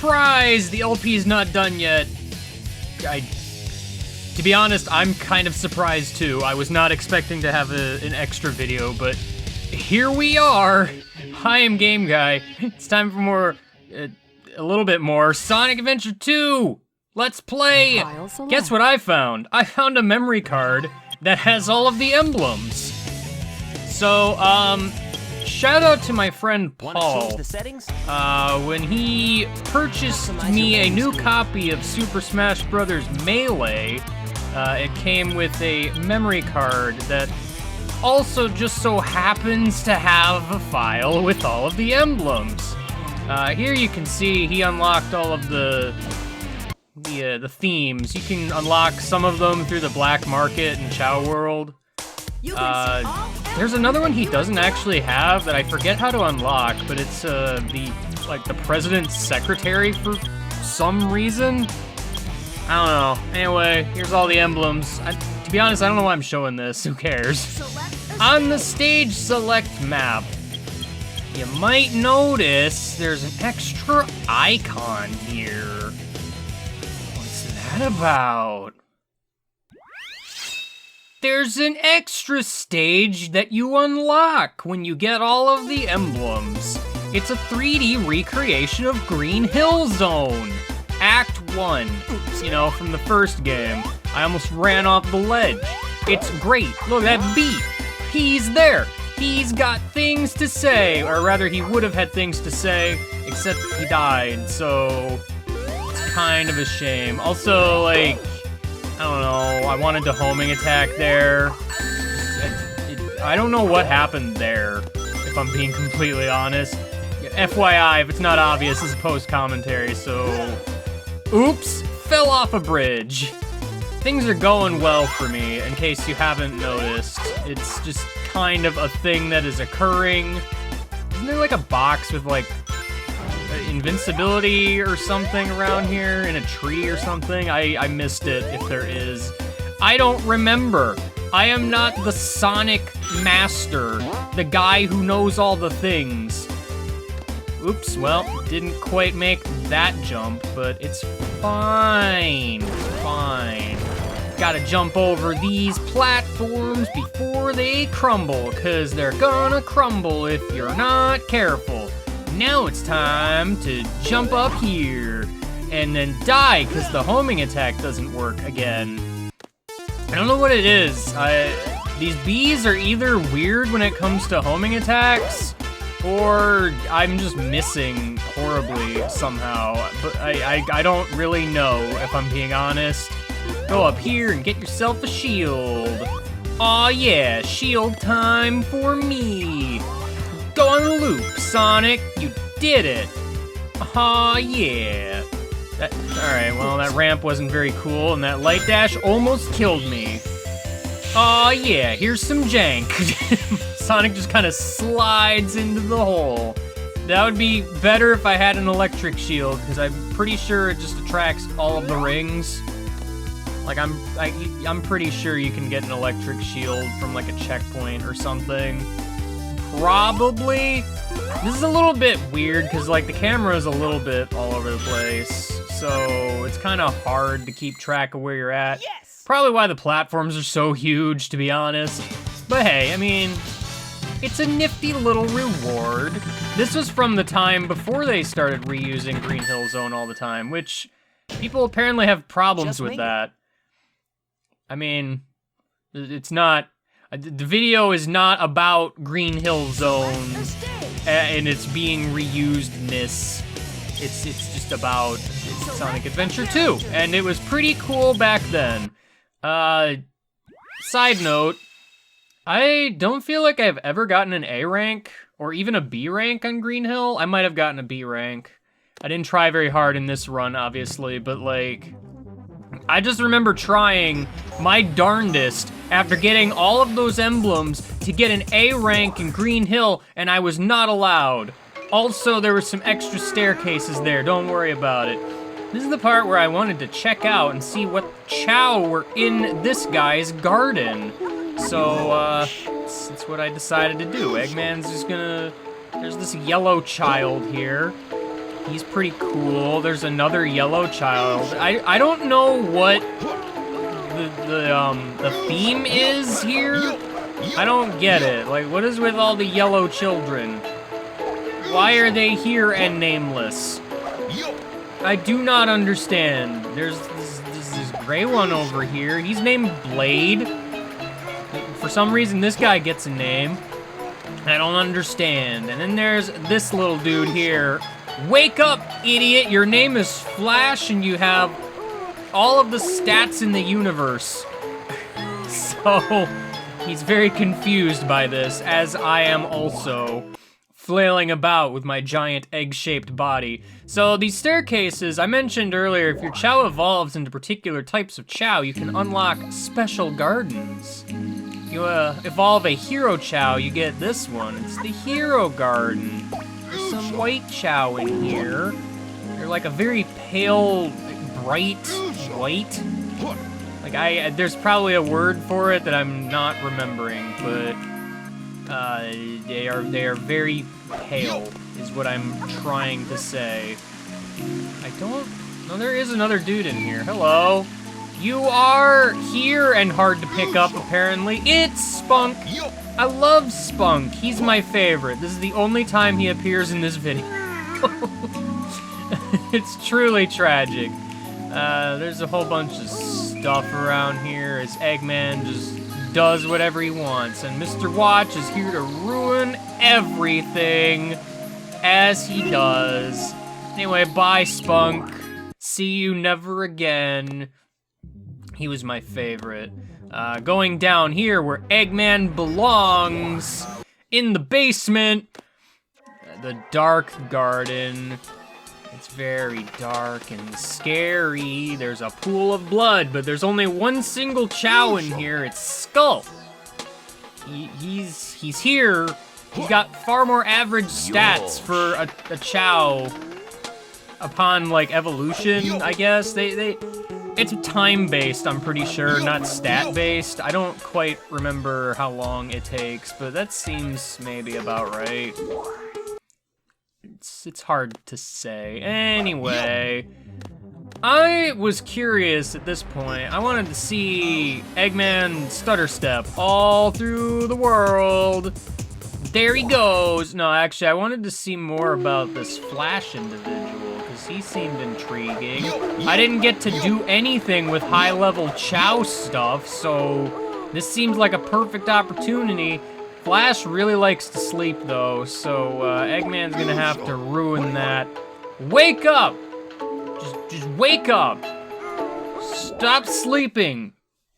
Surprise! The LP's not done yet. To be honest, I'm kind of surprised too. I was not expecting to have an extra video, but here we are. Hi, I'm Game Guy. It's time for more, a little bit more Sonic Adventure 2. Let's play. Guess what I found? I found a memory card that has all of the emblems. So, shout out to my friend Paul. When he purchased me a new copy of Super Smash Bros. Melee, it came with a memory card that also just so happens to have a file with all of the emblems. Here you can see he unlocked all of the themes. You can unlock some of them through the black market in Chao World. There's another one he doesn't actually have that I forget how to unlock, but it's the president's secretary for some reason. I don't know. Anyway, here's all the emblems. To be honest, I don't know why I'm showing this. Who cares? On the stage select map, you might notice there's an extra icon here. What's that about? There's an extra stage that you unlock when you get all of the emblems. It's a 3D recreation of Green Hill Zone. Act 1, you know, from the first game. I almost ran off the ledge. It's great. Look at that beat. He's there. He's got things to say, or rather he would have had things to say, except he died, so it's kind of a shame. Also, like, I don't know, I wanted to homing attack there. I don't know what happened there, if I'm being completely honest. FYI, if it's not obvious, this is post-commentary, so... Oops, fell off a bridge. Things are going well for me, in case you haven't noticed. It's just kind of a thing that is occurring. Isn't there like a box with like invincibility or something around here in a tree or something? I missed it if there is. I don't remember. I am not the Sonic master, the guy who knows all the things. Oops, well, didn't quite make that jump, but it's fine, fine. Gotta jump over these platforms before they crumble, cause they're gonna crumble if you're not careful. Now it's time to jump up here, and then die, cause the homing attack doesn't work again. I don't know what it is. These bees are either weird when it comes to homing attacks, or I'm just missing horribly somehow, but I don't really know, if I'm being honest. Go up here and get yourself a shield. Aw yeah, shield time for me. Go on the loop, Sonic, you did it. Aw yeah. Alright, well that ramp wasn't very cool, and that light dash almost killed me. Aw yeah, here's some jank. Sonic just kind of slides into the hole. That would be better if I had an electric shield, because I'm pretty sure it just attracts all of the rings. Like, I'm pretty sure you can get an electric shield from, like, a checkpoint or something. Probably. This is a little bit weird, because, like, the camera is a little bit all over the place. So, it's kind of hard to keep track of where you're at. Yes! Probably why the platforms are so huge, to be honest. But hey, I mean, it's a nifty little reward. This was from the time before they started reusing Green Hill Zone all the time, which people apparently have problems with that. I mean, it's not, the video is not about Green Hill Zone and it's being reused-ness. It's just about Sonic Adventure 2, and it was pretty cool back then. Side note, I don't feel like I've ever gotten an A rank or even a B rank on Green Hill. I might have gotten a B rank. I didn't try very hard in this run, obviously, but like, I just remember trying my darndest after getting all of those emblems to get an A rank in Green Hill, and I was not allowed. Also, there were some extra staircases there, don't worry about it. This is the part where I wanted to check out and see what Chao were in this guy's garden. So, that's what I decided to do. Eggman's just gonna... There's this yellow child here. He's pretty cool. There's another yellow child. I don't know what the theme is here. I don't get it. Like, what is with all the yellow children? Why are they here and nameless? I do not understand. There's this gray one over here. He's named Blade. For some reason, this guy gets a name. I don't understand. And then there's this little dude here. Wake up, idiot! Your name is Flash and you have all of the stats in the universe. So, he's very confused by this, as I am also, flailing about with my giant egg-shaped body. So these staircases, I mentioned earlier, if your Chao evolves into particular types of Chao, you can unlock special gardens. You evolve a Hero Chao, you get this one. It's the Hero Garden. There's some white Chao in here. They're like a very pale, bright white. Like there's probably a word for it that I'm not remembering, but they are very pale, is what I'm trying to say. No, there is another dude in here. Hello. You are here and hard to pick up, apparently. It's Spunk. I love Spunk. He's my favorite. This is the only time he appears in this video. It's truly tragic. There's a whole bunch of stuff around here as Eggman just does whatever he wants, and Mr. Watch is here to ruin everything as he does. Anyway, bye, Spunk. See you never again. He was my favorite. Going down here where Eggman belongs, in the basement, the Dark Garden. It's very dark and scary. There's a pool of blood, but there's only one single Chao in here. It's Skull. He's here. He's got far more average stats for a Chao upon like evolution, I guess. It's time-based, I'm pretty sure, not stat-based. I don't quite remember how long it takes, but that seems maybe about right. It's hard to say. Anyway, I was curious at this point. I wanted to see Eggman stutter step all through the world. There he goes. No, actually, I wanted to see more about this Flash individual, because he seemed intriguing. I didn't get to do anything with high-level Chao stuff, so this seems like a perfect opportunity. Flash really likes to sleep, though, so Eggman's gonna have to ruin that. Wake up! Just wake up! Stop sleeping!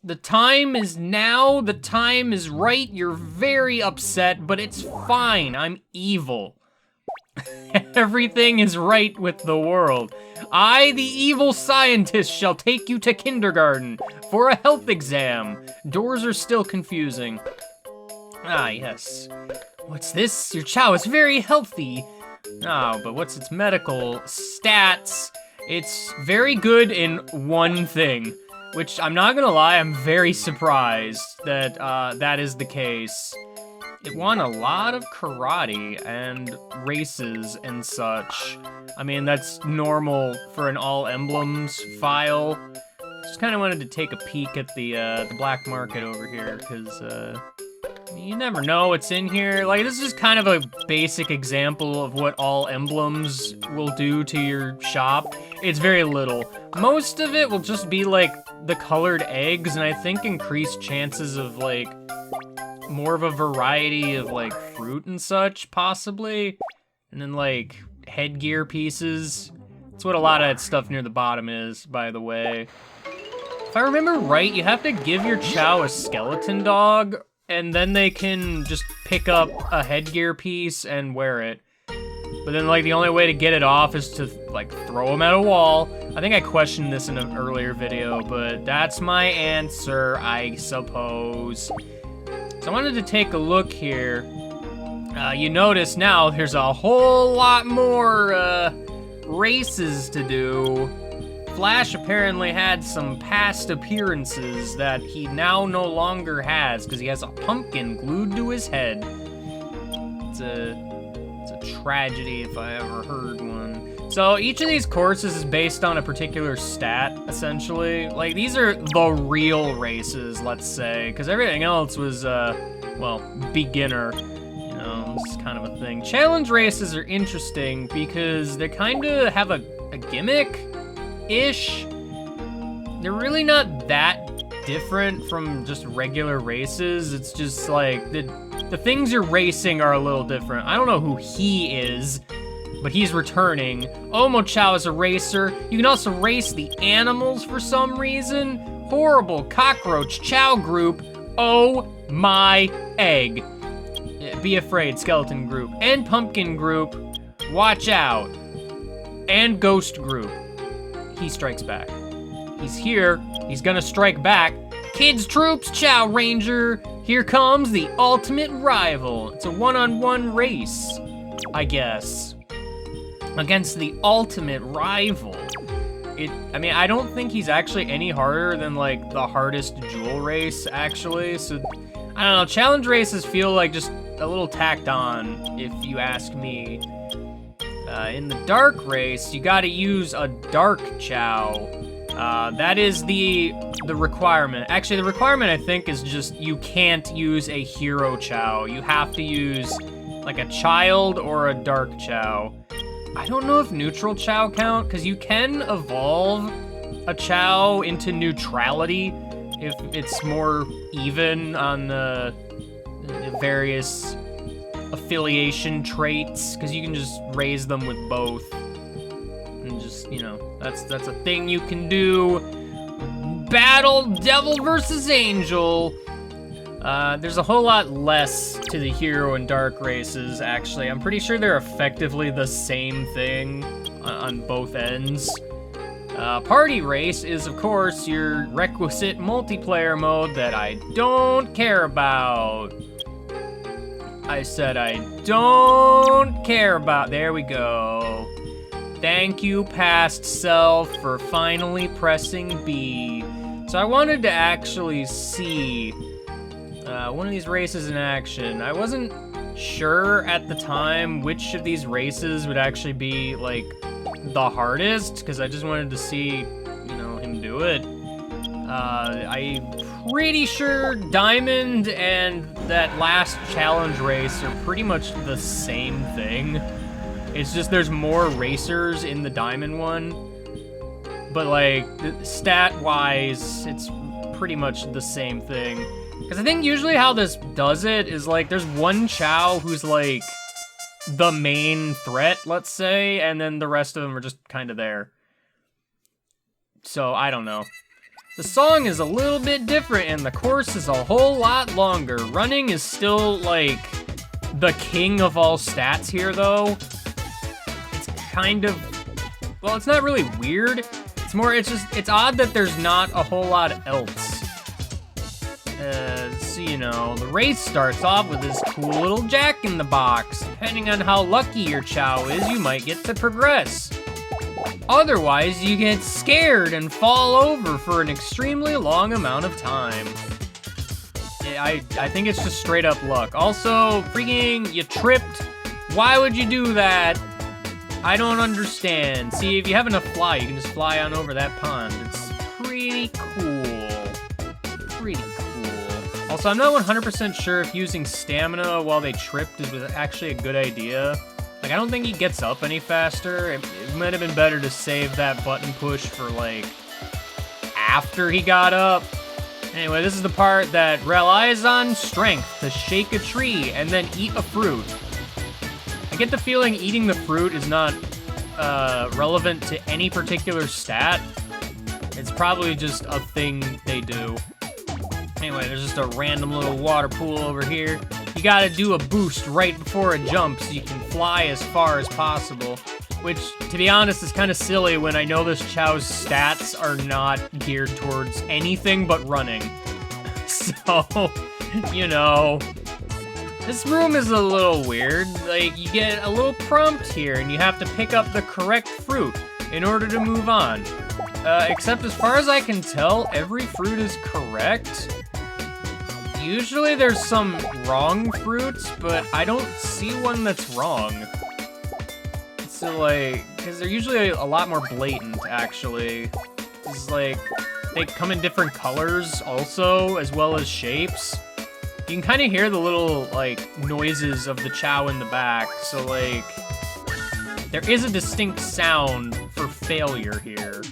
The time is now, the time is right, you're very upset, but it's fine, I'm evil. Everything is right with the world. I, the evil scientist, shall take you to kindergarten for a health exam. Doors are still confusing. Ah, yes. What's this? Your Chao is very healthy. Oh, but what's its medical stats? It's very good in one thing, which I'm not gonna lie, I'm very surprised that that is the case. It won a lot of karate and races and such. I mean, that's normal for an all emblems file. Just kind of wanted to take a peek at the black market over here, because you never know what's in here. Like, this is just kind of a basic example of what all emblems will do to your shop. It's very little. Most of it will just be, like, the colored eggs, and I think increased chances of, like, more of a variety of, like, fruit and such, possibly. And then, like, headgear pieces. That's what a lot of that stuff near the bottom is, by the way. If I remember right, you have to give your Chao a skeleton dog, and then they can just pick up a headgear piece and wear it. But then, like, the only way to get it off is to, like, throw them at a wall. I think I questioned this in an earlier video, but that's my answer, I suppose. So I wanted to take a look here. You notice now there's a whole lot more races to do. Flash apparently had some past appearances that he now no longer has, because he has a pumpkin glued to his head. It's a tragedy if I ever heard one. So each of these courses is based on a particular stat, essentially. Like, these are the real races, let's say, because everything else was, well, beginner. You know, it's kind of a thing. Challenge races are interesting because they kind of have a gimmick-ish. They're really not that different from just regular races. It's just like, the things you're racing are a little different. I don't know who he is, but he's returning. Chao is a racer. You can also race the animals for some reason. Horrible cockroach Chao group. Oh my egg. Be afraid, skeleton group. And pumpkin group. Watch out. And ghost group. He strikes back. He's here. He's gonna strike back. Kids troops, Chao Ranger. Here comes the ultimate rival. It's a one-on-one race, I guess, against the ultimate rival. I mean, I don't think he's actually any harder than, like, the hardest jewel race, actually. So, I don't know, challenge races feel like just a little tacked on, if you ask me. In the dark race, you gotta use a dark Chao. That is the requirement. Actually, the requirement, I think, is just you can't use a hero Chao. You have to use, like, a child or a dark Chao. I don't know if neutral Chao count, because you can evolve a Chao into neutrality if it's more even on the various affiliation traits, because you can just raise them with both. And just, you know, that's a thing you can do. Battle Devil versus Angel. There's a whole lot less to the hero and dark races, actually. I'm pretty sure they're effectively the same thing on both ends. Party race is, of course, your requisite multiplayer mode that I don't care about. I said I don't care about. There we go. Thank you, past self, for finally pressing B. So I wanted to actually see one of these races in action. I wasn't sure at the time which of these races would actually be, like, the hardest, because I just wanted to see, you know, him do it. I'm pretty sure Diamond and that last challenge race are pretty much the same thing. It's just there's more racers in the Diamond one. But, like, stat-wise, it's pretty much the same thing. Because I think usually how this does it is, like, there's one Chao who's, like, the main threat, let's say, and then the rest of them are just kind of there. So, I don't know. The song is a little bit different, and the course is a whole lot longer. Running is still, like, the king of all stats here, though. It's kind of... well, it's not really weird. It's more, it's odd that there's not a whole lot else. So, you know, the race starts off with this cool little jack-in-the-box. Depending on how lucky your Chao is, you might get to progress. Otherwise, you get scared and fall over for an extremely long amount of time. I think it's just straight up luck. Also, freaking, you tripped. Why would you do that? I don't understand. See, if you have enough fly, you can just fly on over that pond. It's pretty cool. Pretty cool. Also, I'm not 100% sure if using stamina while they tripped was actually a good idea. Like, I don't think he gets up any faster. It might have been better to save that button push for, like, after he got up. Anyway, this is the part that relies on strength to shake a tree and then eat a fruit. I get the feeling eating the fruit is not relevant to any particular stat. It's probably just a thing they do. Anyway, there's just a random little water pool over here. You gotta do a boost right before a jump so you can fly as far as possible. Which, to be honest, is kind of silly when I know this Chao's stats are not geared towards anything but running. So, you know, this room is a little weird. Like, you get a little prompt here, and you have to pick up the correct fruit in order to move on. Except as far as I can tell, every fruit is correct. Usually there's some wrong fruits, but I don't see one that's wrong. So like, because they're usually a lot more blatant, actually. It's like, they come in different colors also, as well as shapes. You can kind of hear the little, like, noises of the Chao in the back, so like, there is a distinct sound for failure here.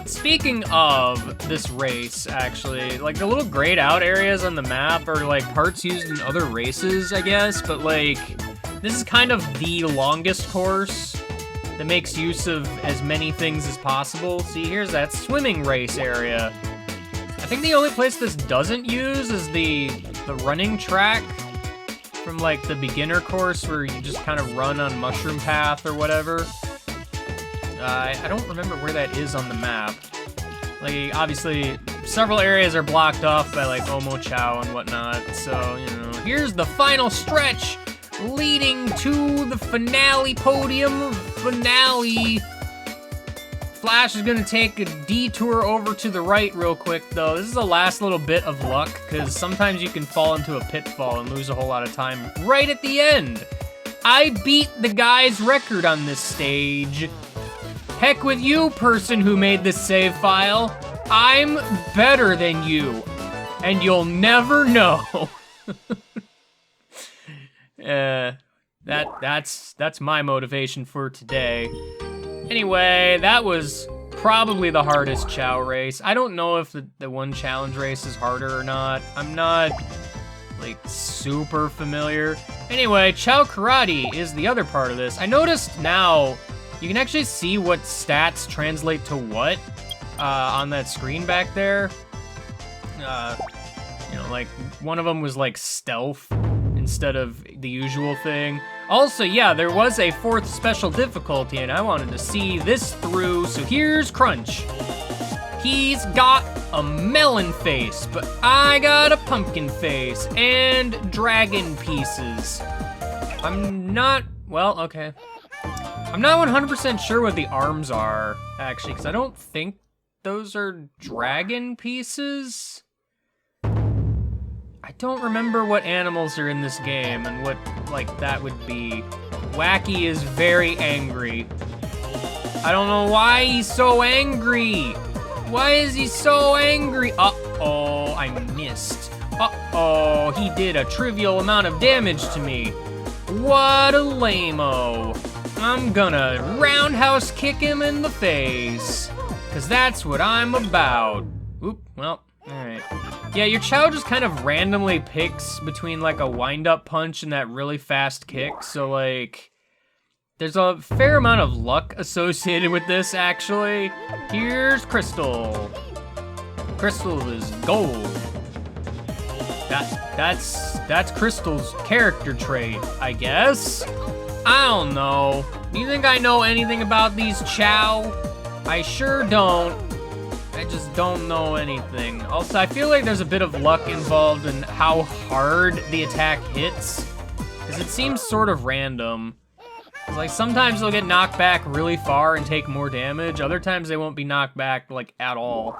Speaking of this race, actually, like, the little grayed out areas on the map are, like, parts used in other races, I guess, but, like, this is kind of the longest course that makes use of as many things as possible. See, here's that swimming race area. I think the only place this doesn't use is the running track from, like, the beginner course where you just kind of run on Mushroom Path or whatever. I don't remember where that is on the map. Like, obviously, several areas are blocked off by, like, Omo Chao and whatnot, so, you know. Here's the final stretch leading to the finale podium. Finale. Flash is gonna take a detour over to the right real quick, though. This is the last little bit of luck, because sometimes you can fall into a pitfall and lose a whole lot of time right at the end. I beat the guy's record on this stage. Heck with you, person who made this save file. I'm better than you, and you'll never know. That's my motivation for today. Anyway, that was probably the hardest Chao race. I don't know if the one challenge race is harder or not. I'm not, like, super familiar. Anyway, Chao Karate is the other part of this. I noticed now you can actually see what stats translate to what on that screen back there. You know, like, one of them was, like, stealth instead of the usual thing. Also, yeah, there was a 4th special difficulty, and I wanted to see this through, so here's Crunch. He's got a melon face, but I got a pumpkin face, and dragon pieces. I'm not, well, okay. I'm not 100% sure what the arms are, actually, because I don't think those are dragon pieces. I don't remember what animals are in this game and what, like, that would be. Wacky is very angry. I don't know why he's so angry. Why is he so angry? Uh-oh, I missed. Uh-oh, he did a trivial amount of damage to me. What a lame-o. I'm gonna roundhouse kick him in the face, 'cause that's what I'm about. Oop, well, alright. Yeah, your Chao just kind of randomly picks between, like, a wind-up punch and that really fast kick, so, like, there's a fair amount of luck associated with this, actually. Here's Crystal. Crystal is gold. That's Crystal's character trait, I guess. I don't know. Do you think I know anything about these Chao? I sure don't. I just don't know anything. Also, I feel like there's a bit of luck involved in how hard the attack hits, because it seems sort of random. It's like, sometimes they'll get knocked back really far and take more damage. Other times they won't be knocked back, like, at all.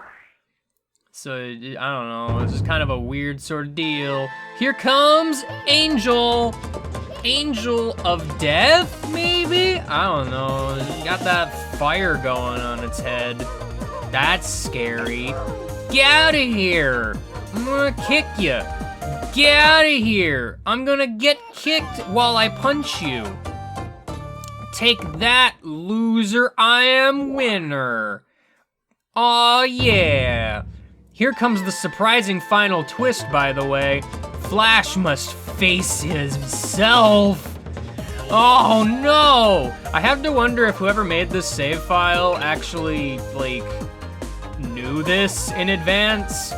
So, I don't know. It's just kind of a weird sort of deal. Here comes Angel. Angel of Death, maybe? I don't know. It's got that fire going on its head. That's scary. Get out of here. I'm gonna kick you. Get out of here. I'm gonna get kicked while I punch you. Take that, loser. I am winner. Aw, yeah. Here comes the surprising final twist, by the way. Flash must face himself. Oh, no. I have to wonder if whoever made this save file actually, like, knew this in advance.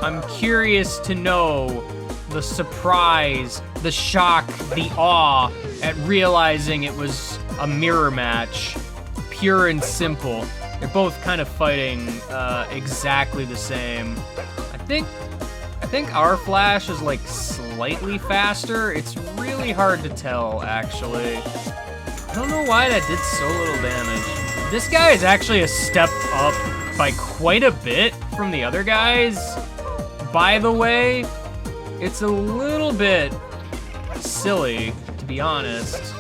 I'm curious to know the surprise, the shock, the awe at realizing it was a mirror match. Pure and simple. They're both kind of fighting exactly the same. I think our Flash is, like, slightly faster. It's really hard to tell, actually. I don't know why that did so little damage. This guy is actually a step up by quite a bit from the other guys. By the way, it's a little bit silly, to be honest.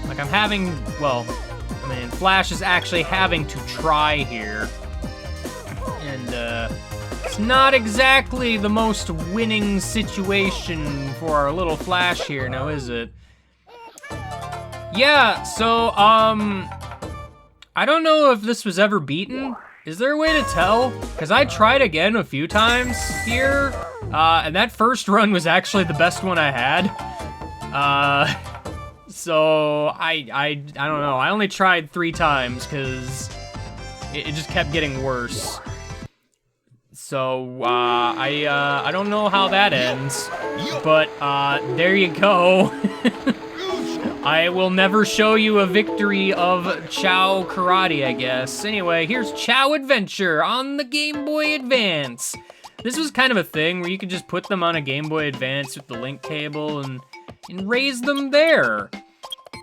Like, I'm having, well, I mean, Flash is actually having to try here. And, it's not exactly the most winning situation for our little Flash here, now is it? Yeah, so, I don't know if this was ever beaten. Is there a way to tell? Because I tried again a few times here, and that first run was actually the best one I had. So I don't know. I only tried 3 times because it just kept getting worse. So I don't know how that ends, but there you go. I will never show you a victory of Chao Karate, I guess. Anyway, here's Chao Adventure on the Game Boy Advance. This was kind of a thing where you could just put them on a Game Boy Advance with the link cable and raise them there.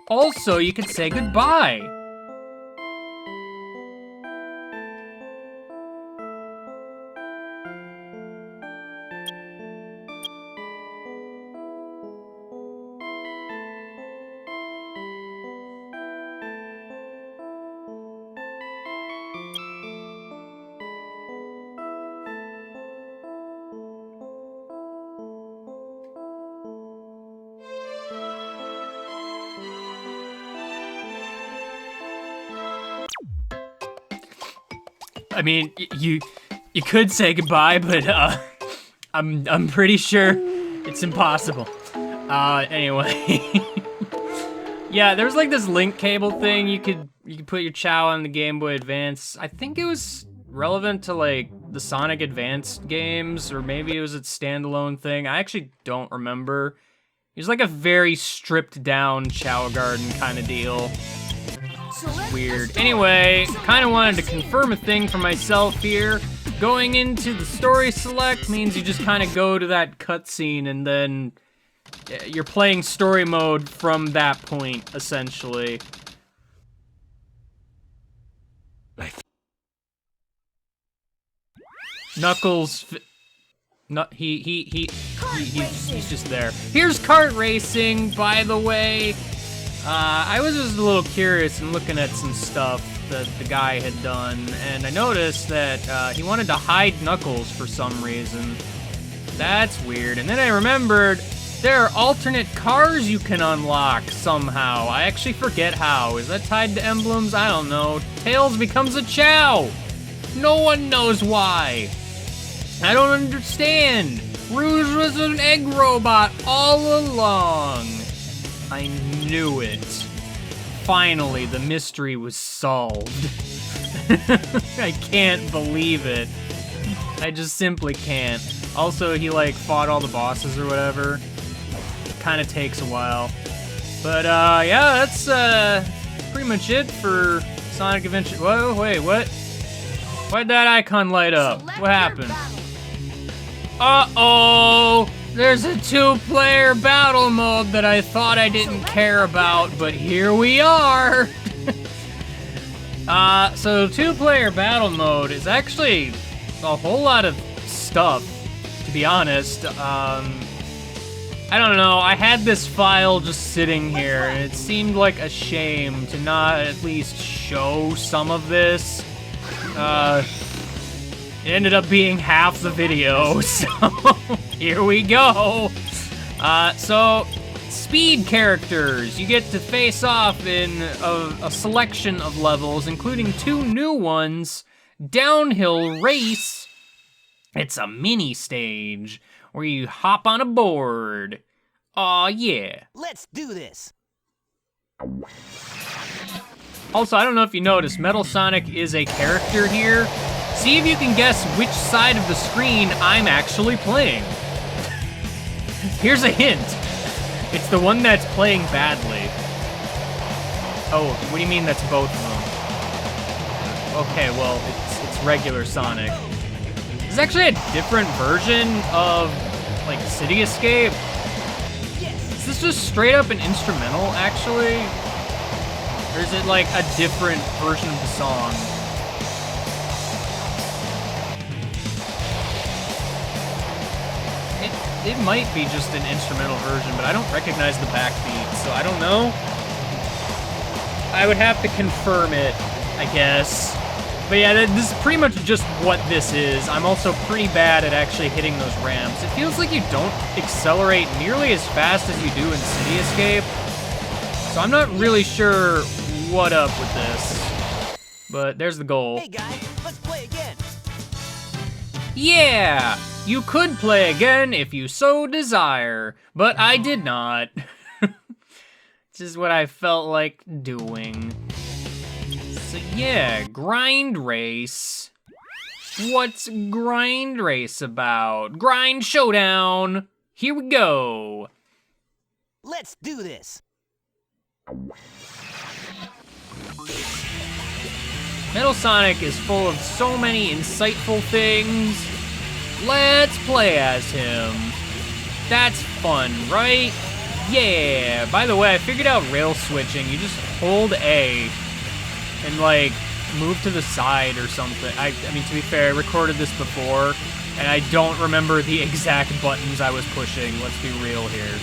Also, you could say goodbye. I mean, you could say goodbye, but I'm pretty sure it's impossible. Anyway, yeah, there was like this link cable thing. You could put your Chao on the Game Boy Advance. I think it was relevant to like the Sonic Advanced games, or maybe it was a standalone thing. I actually don't remember. It was like a very stripped down Chao Garden kind of deal. Weird. Anyway, kind of wanted to confirm a thing for myself here. Going into the story select means you just kind of go to that cutscene and then you're playing story mode from that point, essentially. Knuckles, he's just there. Here's kart racing, by the way. I was just a little curious and looking at some stuff that the guy had done, and I noticed that he wanted to hide Knuckles for some reason. That's weird. And then I remembered there are alternate cars you can unlock somehow. I actually forget how. Is that tied to emblems? I don't know. Tails becomes a Chao. No one knows why. I don't understand. Rouge was an egg robot all along. I knew it. Finally, the mystery was solved. I can't believe it. I just simply can't. Also, he like fought all the bosses or whatever. Kind of takes a while. But yeah, that's pretty much it for Sonic Adventure. Whoa, wait, what? Why'd that icon light up? What happened? Uh-oh! There's a 2-player battle mode that I thought I didn't care about, but here we are! So 2-player battle mode is actually a whole lot of stuff, to be honest. I don't know, I had this file just sitting here, and it seemed like a shame to not at least show some of this. It ended up being half the video, so here we go. So, speed characters. You get to face off in a selection of levels, including 2 new ones. Downhill Race. It's a mini stage where you hop on a board. Aw, yeah. Let's do this. Also, I don't know if you noticed, Metal Sonic is a character here. See if you can guess which side of the screen I'm actually playing. Here's a hint. It's the one that's playing badly. Oh, what do you mean that's both of them? Okay, well, it's regular Sonic. There's actually a different version of, like, City Escape. Is this just straight up an instrumental, actually? Or is it, like, a different version of the song? It might be just an instrumental version, but I don't recognize the backbeat, so I don't know. I would have to confirm it, I guess. But yeah, this is pretty much just what this is. I'm also pretty bad at actually hitting those ramps. It feels like you don't accelerate nearly as fast as you do in City Escape. So I'm not really sure what up with this. But there's the goal. Hey guys, let's play again. Yeah! You could play again if you so desire, but I did not. This is what I felt like doing. So yeah, grind race. What's grind race about? Grind showdown. Here we go. Let's do this. Metal Sonic is full of so many insightful things. Let's play as him. That's fun, right? Yeah. By the way, I figured out rail switching. You just hold A and like move to the side or something. I mean, to be fair, I recorded this before and I don't remember the exact buttons I was pushing. Let's be real here.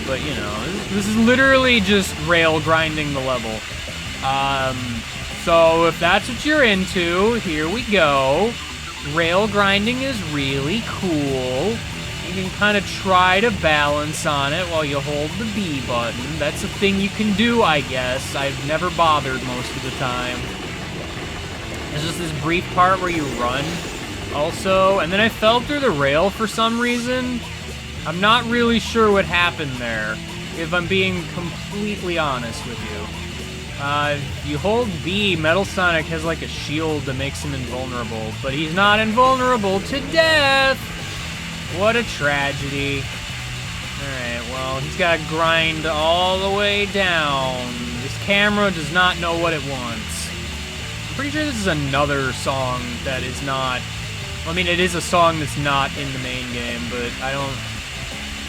But you know, this is literally just rail grinding the level. So if that's what you're into, here we go. Rail grinding is really cool. You can kind of try to balance on it while you hold the B button. That's a thing you can do, I guess. I've never bothered most of the time. There's just this brief part where you run also, and then I fell through the rail for some reason. I'm not really sure what happened there, if I'm being completely honest with you. If you hold B, Metal Sonic has like a shield that makes him invulnerable, but he's not invulnerable to death! What a tragedy. Alright, well, he's got to grind all the way down. This camera does not know what it wants. I'm pretty sure this is another song that is not... I mean, it is a song that's not in the main game, but I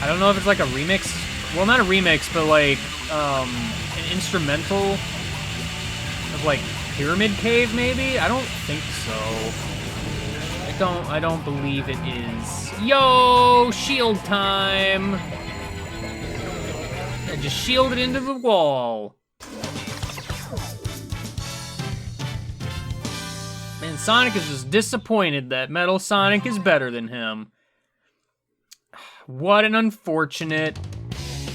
don't know if it's like a remix. Well, not a remix, but like an instrumental of like Pyramid Cave, maybe? I don't think so. I don't believe it is. Yo, shield time! I just shielded into the wall. Man, Sonic is just disappointed that Metal Sonic is better than him. What an unfortunate.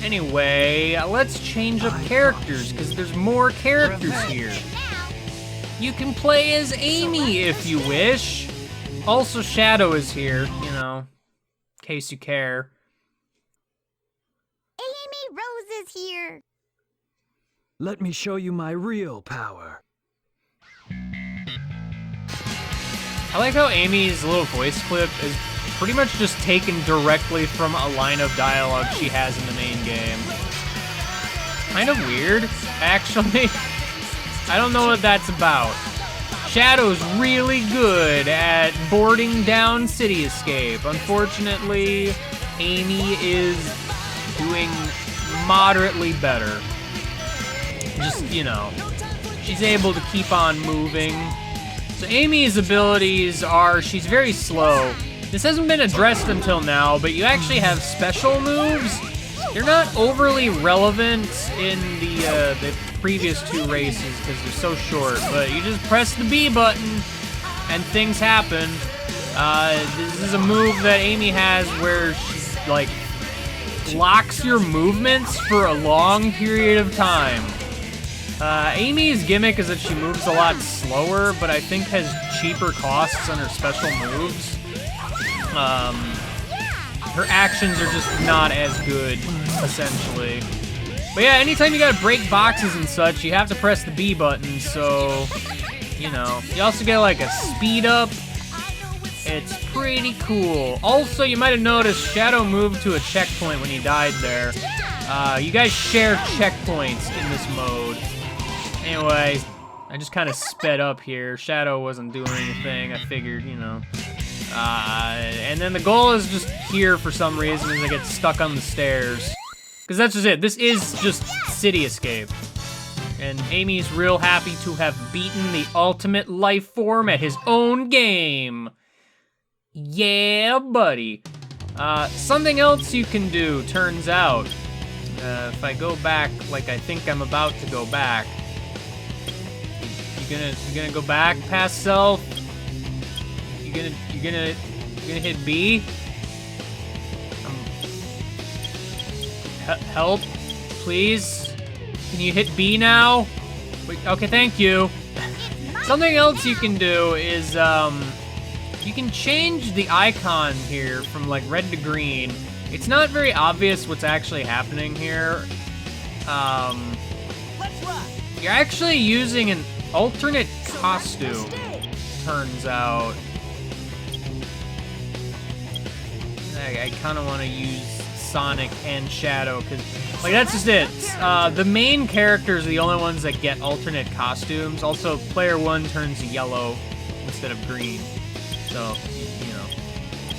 Anyway, let's change up characters, because there's more characters here. You can play as Amy if you wish. Also, Shadow is here, you know, in case you care. Amy Rose is here. Let me show you my real power. I like how Amy's little voice clip is pretty much just taken directly from a line of dialogue she has in the main game. Kind of weird, actually. I don't know what that's about. Shadow's really good at boarding down City Escape. Unfortunately, Amy is doing moderately better. Just, you know, she's able to keep on moving. So Amy's abilities are, she's very slow. This hasn't been addressed until now, but you actually have special moves. They're not overly relevant in the previous two races because they're so short, but you just press the B button and things happen. This is a move that Amy has where she like locks your movements for a long period of time. Amy's gimmick is that she moves a lot slower, but I think has cheaper costs on her special moves. Her actions are just not as good, essentially. But yeah, anytime you gotta break boxes and such, you have to press the B button, so, you know. You also get like a speed up. It's pretty cool. Also, you might have noticed Shadow moved to a checkpoint when he died there. You guys share checkpoints in this mode. Anyway, I just kind of sped up here. Shadow wasn't doing anything. I figured, you know. And then the goal is just here for some reason is I get stuck on the stairs. Because that's just it. This is just City Escape. And Amy's real happy to have beaten the ultimate life form at his own game. Yeah, buddy. Something else you can do, turns out. If I go back, like I think I'm about to go back. You gonna go back past self? You gonna hit B? Help, please. Can you hit B now? Wait, okay, thank you. Something else you can do is you can change the icon here from like red to green. It's not very obvious what's actually happening here. Let's rock. You're actually using an alternate costume, turns out. I kind of want to use Sonic and Shadow, because, like, that's just it. The main characters are the only ones that get alternate costumes. Also, player 1 turns yellow instead of green. So, you know.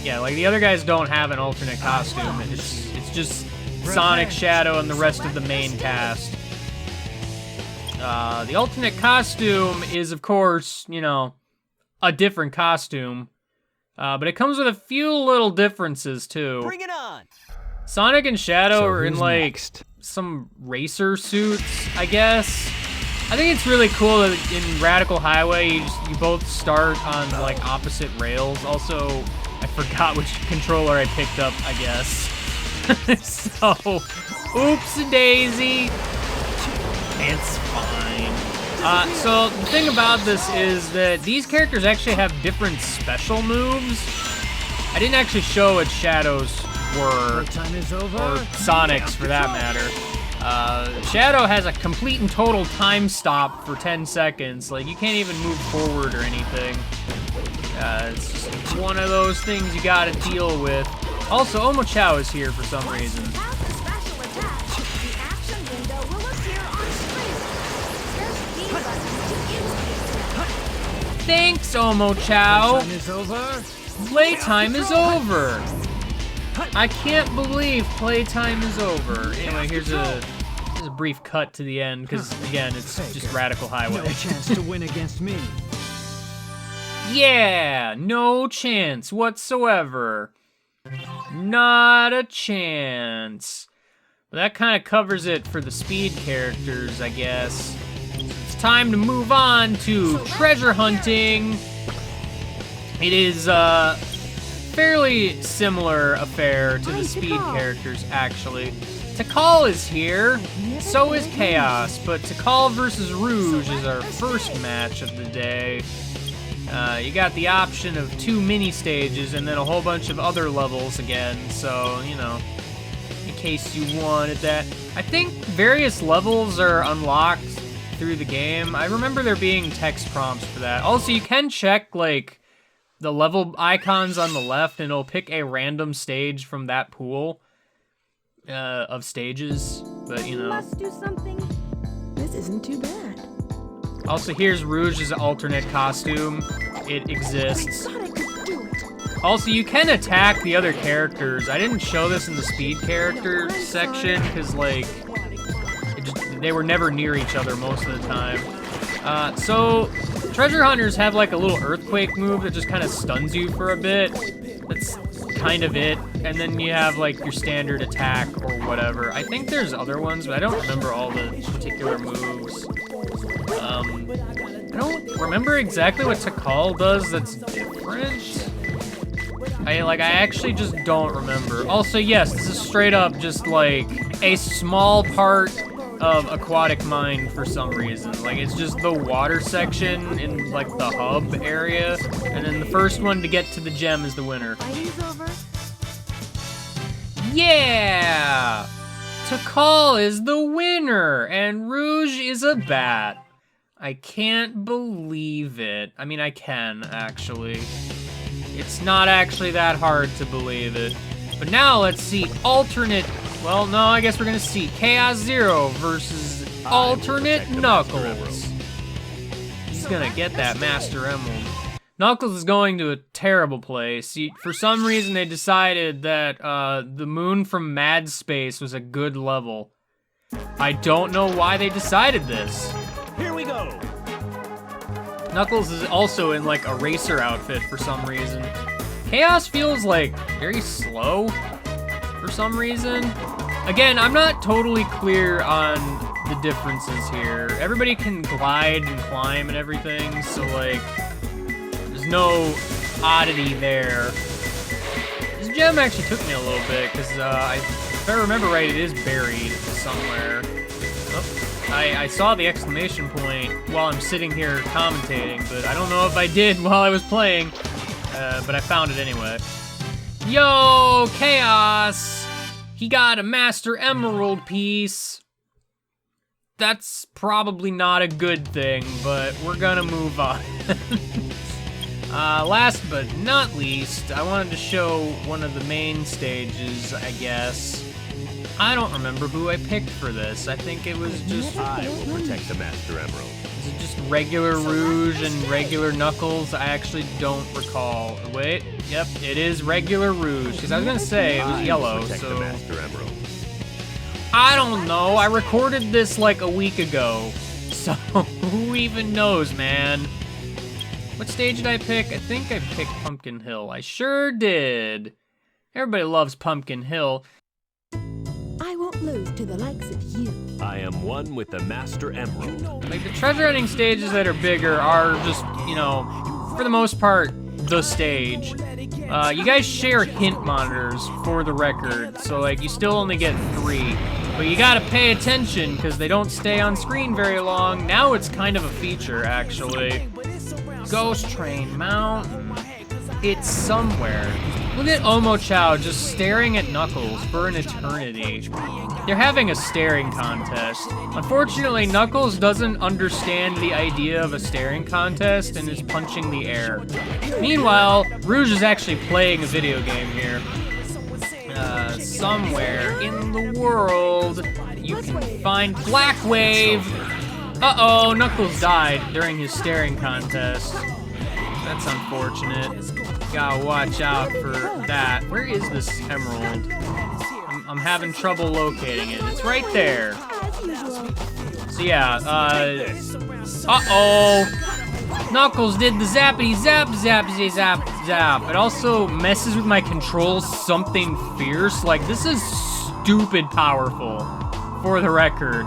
Yeah, like, the other guys don't have an alternate costume. It's just Sonic, Shadow, and the rest of the main cast. The alternate costume is, of course, you know, a different costume. But it comes with a few little differences, too. Bring it on. Sonic and Shadow are in, like, next? some racer suits, I guess. I think it's really cool that in Radical Highway, you both start on, like, opposite rails. Also, I forgot which controller I picked up, I guess. So, oops-a-daisy. It's fine. So the thing about this is that these characters actually have different special moves. I didn't actually show what Shadow's were, Time is over. or Sonic's for that matter. Shadow has a complete and total time stop for 10 seconds. Like, you can't even move forward or anything. It's just one of those things you gotta deal with. Also, Chao is here for some reason. Thanks, Chao. Time is over. Playtime is over. I can't believe playtime is over. Anyway, here's a brief cut to the end, because, again, it's just Radical Highway. No chance to win against me. Yeah, no chance whatsoever. Not a chance. Well, that kind of covers it for the speed characters, I guess. It's time to move on to treasure hunting. It is a fairly similar affair to the speed characters, actually. Tikal is here, so is Chaos, but Tikal versus Rouge is our first match of the day. You got the option of 2 mini stages and then a whole bunch of other levels again, so, you know, in case you wanted that. I think various levels are unlocked through the game. I remember there being text prompts for that. Also, you can check, like, the level icons on the left, and it'll pick a random stage from that pool of stages, but, you know. Must do something. This isn't too bad. Also, here's Rouge's alternate costume. It exists. Sonic could do it. Also, you can attack the other characters. I didn't show this in the speed character section, because, like, they were never near each other most of the time. So, treasure hunters have, like, a little earthquake move that just kind of stuns you for a bit. That's kind of it. And then you have, like, your standard attack or whatever. I think there's other ones, but I don't remember all the particular moves. I don't remember exactly what Tikal does that's different. I actually just don't remember. Also, yes, this is straight up just, like, a small part of Aquatic Mine for some reason. Like, it's just the water section in, like, the hub area, and then the first one to get to the gem is the winner. Fighting's over. Yeah! Tikal is the winner, and Rouge is a bat. I can't believe it. I mean, I can, actually. It's not actually that hard to believe it. But now let's see alternate... Well, no, I guess we're gonna see Chaos Zero versus alternate Knuckles. He's gonna get that Master Emerald. Knuckles is going to a terrible place. For some reason, they decided that the moon from Mad Space was a good level. I don't know why they decided this. Here we go. Knuckles is also in, like, a racer outfit for some reason. Chaos feels, like, very slow for some reason. Again, I'm not totally clear on the differences here. Everybody can glide and climb and everything, so like, there's no oddity there. This gem actually took me a little bit, because if I remember right, it is buried somewhere. Oh, I saw the exclamation point while I'm sitting here commentating, but I don't know if I did while I was playing, but I found it anyway. Yo, Chaos! He got a Master Emerald piece. That's probably not a good thing, but we're gonna move on. Last but not least, I wanted to show one of the main stages, I guess. I don't remember who I picked for this. I think it was just... I will protect the Master Emerald. Is it just regular Rouge and regular Knuckles? I actually don't recall. Wait, yep, it is regular Rouge. Because I was gonna say it was yellow, Protect so... the Master Emerald. I don't know. I recorded this like a week ago. So, who even knows, man? What stage did I pick? I think I picked Pumpkin Hill. I sure did. Everybody loves Pumpkin Hill. I won't lose to the likes of you. I am one with the Master Emerald. Like, the treasure hunting stages that are bigger are just, you know, for the most part, the stage. You guys share hint monitors, for the record, so, like, you still only get 3. But you gotta pay attention, because they don't stay on screen very long. Now it's kind of a feature, actually. Ghost Train Mountain. It's somewhere. Look at Chao just staring at Knuckles for an eternity. They're having a staring contest. Unfortunately, Knuckles doesn't understand the idea of a staring contest and is punching the air. Meanwhile, Rouge is actually playing a video game here. Somewhere in the world, you can find Black Wave. Uh-oh, Knuckles died during his staring contest. That's unfortunate. Gotta watch out for that. Where is this emerald? I'm having trouble locating it. It's right there. So yeah, uh-oh. Knuckles did the zappity zap, zappity zap, zap. It also messes with my controls something fierce. Like, this is stupid powerful, for the record.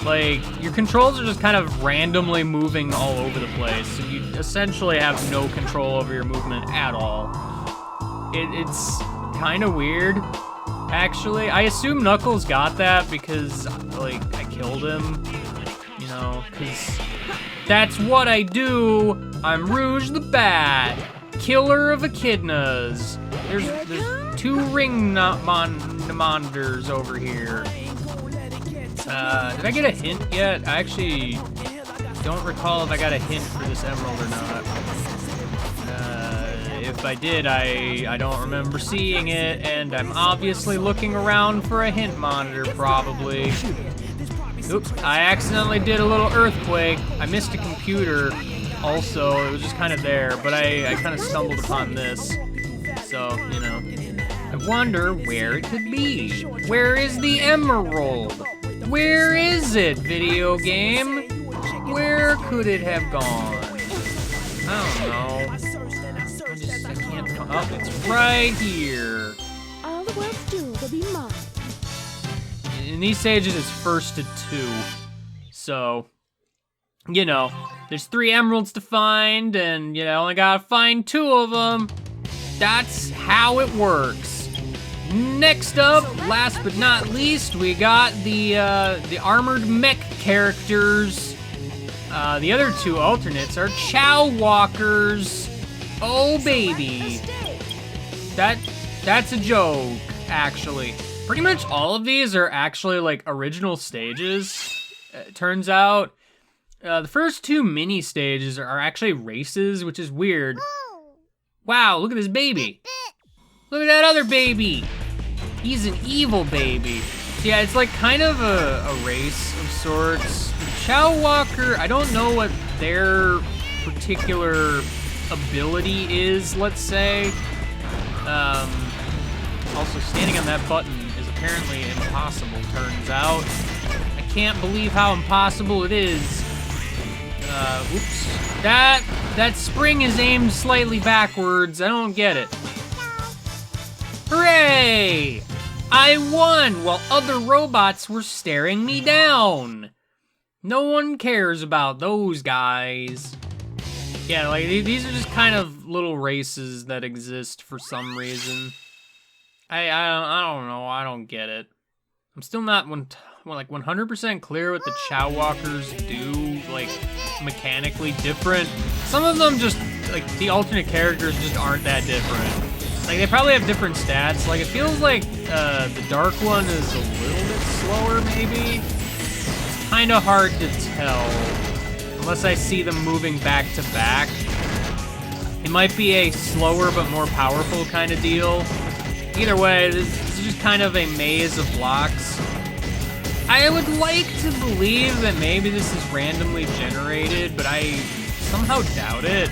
Like, your controls are just kind of randomly moving all over the place, so you essentially have no control over your movement at all. It's kind of weird, actually. I assume Knuckles got that because, like, I killed him, you know, because that's what I do. I'm Rouge the Bat, killer of echidnas. There's 2 ring monitors over here. Did I get a hint yet? I actually don't recall if I got a hint for this emerald or not. If I did, I don't remember seeing it, and I'm obviously looking around for a hint monitor, probably. Oops, I accidentally did a little earthquake. I missed a computer, also. It was just kind of there, but I kind of stumbled upon this. So, you know. I wonder where it could be. Where is the emerald? Where is it, video game? Where could it have gone? I don't know. I can't come up. It's right here. All the world's jewels will be mine. In these stages, it's first to 2. So, you know, there's 3 emeralds to find, and, you know, only gotta find 2 of them. That's how it works. Next up, last but not least, we got the armored mech characters. The other 2 alternates are Chao walkers. Oh baby, that's a joke, actually. Pretty much all of these are actually like original stages. It turns out, the first 2 mini stages are actually races, which is weird. Wow, look at this baby. Look at that other baby. He's an evil baby. So yeah, it's like kind of a race of sorts. The Chao Walker, I don't know what their particular ability is, let's say. Also, standing on that button is apparently impossible, turns out. I can't believe how impossible it is. Oops. That spring is aimed slightly backwards. I don't get it. Hooray! I won while other robots were staring me down. No one cares about those guys. Yeah, like, these are just kind of little races that exist for some reason. I don't know, I don't get it. I'm still not 100% clear what the Chao Walkers do, like, mechanically different. Some of them just, like, the alternate characters just aren't that different. Like, they probably have different stats. Like, it feels like the Dark one is a little bit slower, maybe? It's kind of hard to tell, unless I see them moving back to back. It might be a slower but more powerful kind of deal. Either way, this is just kind of a maze of blocks. I would like to believe that maybe this is randomly generated, but I somehow doubt it.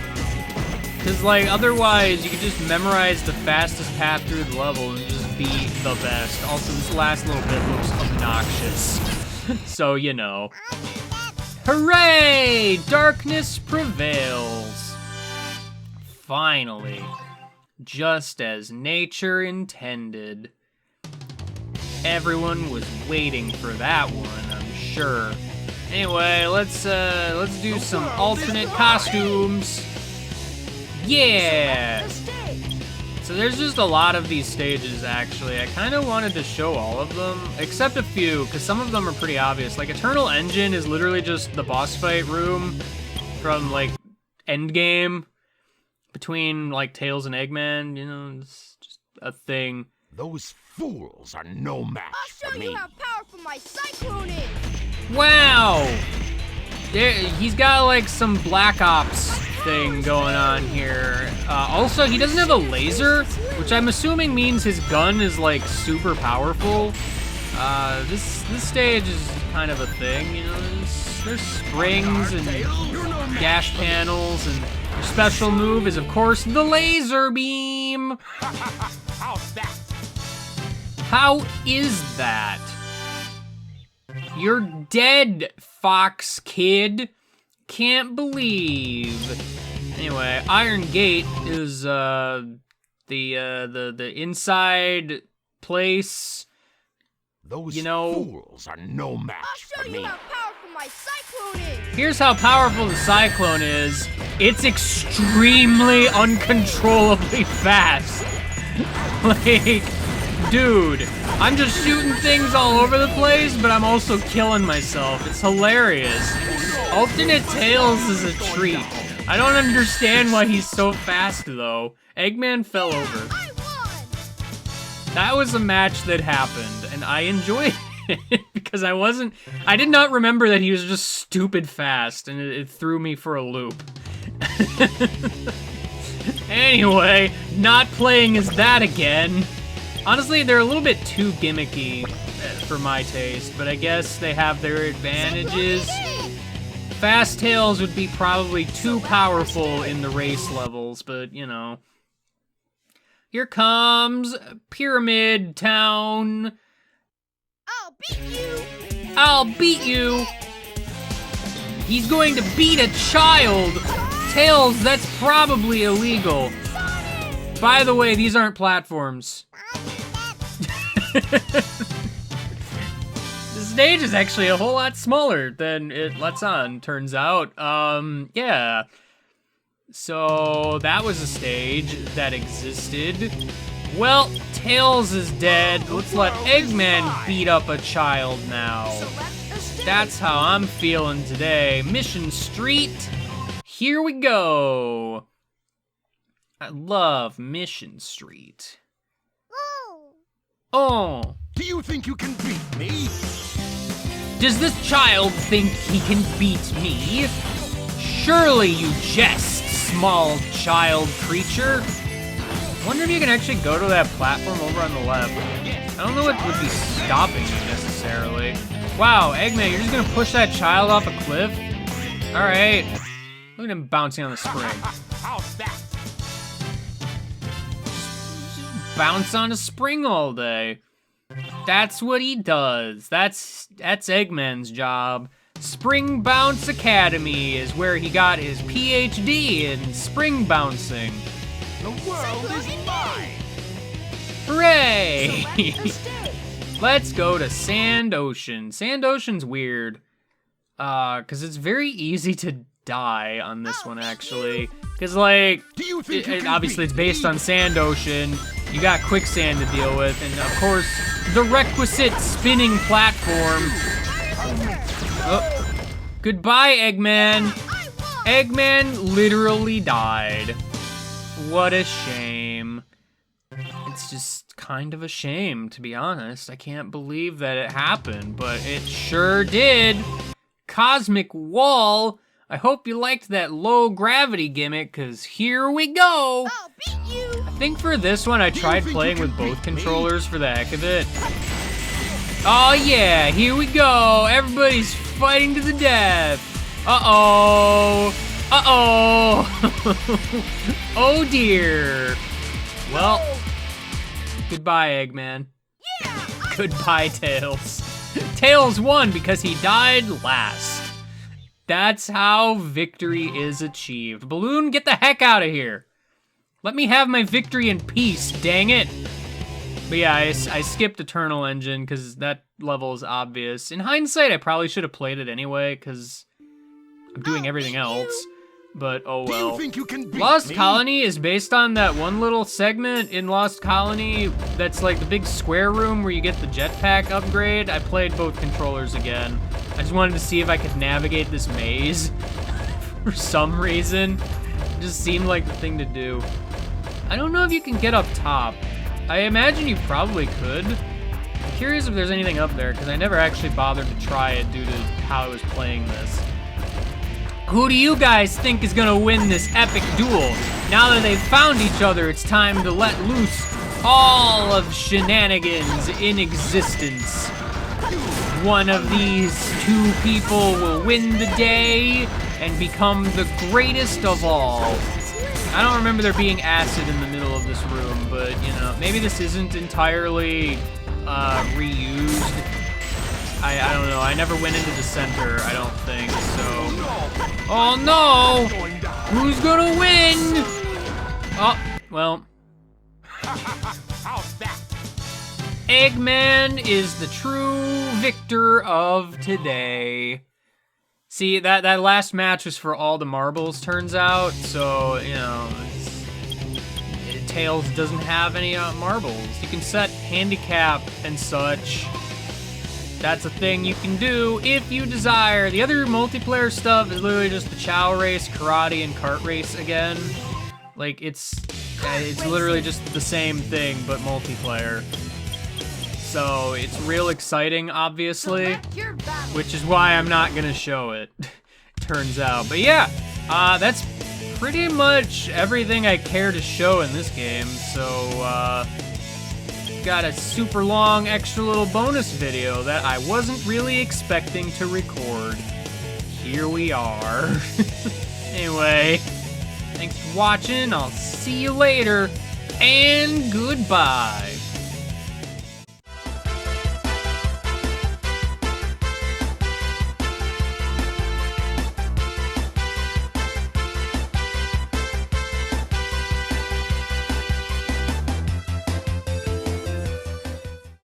Because, like, otherwise, you could just memorize the fastest path through the level and just be the best. Also, this last little bit looks obnoxious. So, you know. Hooray! Darkness prevails. Finally. Just as nature intended. Everyone was waiting for that one, I'm sure. Anyway, let's do some alternate costumes. Yeah! So there's just a lot of these stages, actually. I kind of wanted to show all of them, except a few, because some of them are pretty obvious. Like, Eternal Engine is literally just the boss fight room from, like, Endgame between, like, Tails and Eggman. You know, it's just a thing. Those fools are no match I'll show for me. you how powerful my cyclone is! Wow! He's got, like, some Black Ops thing going on here. Also, he doesn't have a laser, which I'm assuming means his gun is, like, super powerful. This stage is kind of a thing, you know? There's springs and dash panels, and your special move is, of course, the laser beam! How's that? How is that? You're dead, Fox Kid. Can't believe. Anyway, Iron Gate is the inside place. Those You know, fools are no match I'll for show you me. how powerful my cyclone is! here's how powerful the Cyclone is. It's extremely uncontrollably fast. Like, dude, I'm just shooting things all over the place, but I'm also killing myself. It's hilarious. Alternate Tails is a treat. I don't understand why he's so fast, though. Eggman fell over. I won! That was a match that happened, and I enjoyed it because I did not remember that he was just stupid fast, and it threw me for a loop. Anyway, not playing as that again. Honestly, they're a little bit too gimmicky for my taste, but I guess they have their advantages. Fast Tails would be probably too powerful in the race levels, but, you know. Here comes Pyramid Town. I'll beat you! I'll beat you. He's going to beat a child. Tails, that's probably illegal. By the way, these aren't platforms. The stage is actually a whole lot smaller than it lets on, turns out. Yeah. So that was a stage that existed. Well, Tails is dead. Let's let Eggman beat up a child now. That's how I'm feeling today. Mission Street. Here we go. I love Mission Street. Oh. Do you think you can beat me? Does this child think he can beat me? Surely you jest, small child creature. I wonder if you can actually go to that platform over on the left. I don't know what would be stopping you necessarily. Wow, Eggman, you're just gonna push that child off a cliff? All right. Look at him bouncing on the spring. How's that? Bounce on a spring all day. That's what he does. That's Eggman's job. Spring Bounce Academy is where he got his PhD in spring bouncing. The world is mine. Hooray! Select a stage. Let's go to Sand Ocean. Sand Ocean's weird. Cause it's very easy to die on this one, actually. Cause like, Do you think you can obviously beat it's based me? on Sand Ocean. You got quicksand to deal with, and of course, the requisite spinning platform. Oh, goodbye, Eggman. I won. Eggman literally died. What a shame. It's just kind of a shame, to be honest. I can't believe that it happened, but it sure did. Cosmic Wall. I hope you liked that low gravity gimmick, cause here we go. I'll beat you. I think for this one, I tried think playing you with can both beat me? controllers for the heck of it. Oh yeah, here we go. Everybody's fighting to the death. Uh-oh. Uh-oh. Oh dear. Well, goodbye, Eggman. Yeah. Goodbye, Tails. Tails won because he died last. That's how victory is achieved. Balloon, get the heck out of here. Let me have my victory in peace, dang it. But yeah, I skipped Eternal Engine because that level is obvious. In hindsight, I probably should have played it anyway because I'm doing everything else. But oh Do well. you think you can beat Lost me? Colony is based on that one little segment in Lost Colony that's like the big square room where you get the jetpack upgrade. I played both controllers again. I just wanted to see if I could navigate this maze for some reason. It just seemed like the thing to do. I don't know if you can get up top. I imagine you probably could. I'm curious if there's anything up there because I never actually bothered to try it due to how I was playing this. Who do you guys think is gonna win this epic duel? Now that they've found each other, it's time to let loose all of shenanigans in existence. One of these two people will win the day and become the greatest of all. I don't remember there being acid in the middle of this room, but you know, maybe this isn't entirely reused. I don't know, I never went into the center, I don't think, so. Oh no! Who's gonna win? Oh, well. How's that? Eggman is the true victor of today. See, that last match was for all the marbles, turns out, so, you know, Tails doesn't have any marbles. You can set handicap and such. That's a thing you can do if you desire. The other multiplayer stuff is literally just the Chao race, karate, and kart race again. Like, it's literally just the same thing, but multiplayer. So, it's real exciting, obviously, Select your battle. which is why I'm not gonna show it, turns out. But yeah, that's pretty much everything I care to show in this game, so, got a super long extra little bonus video that I wasn't really expecting to record. Here we are. Anyway, thanks for watching, I'll see you later, and goodbye.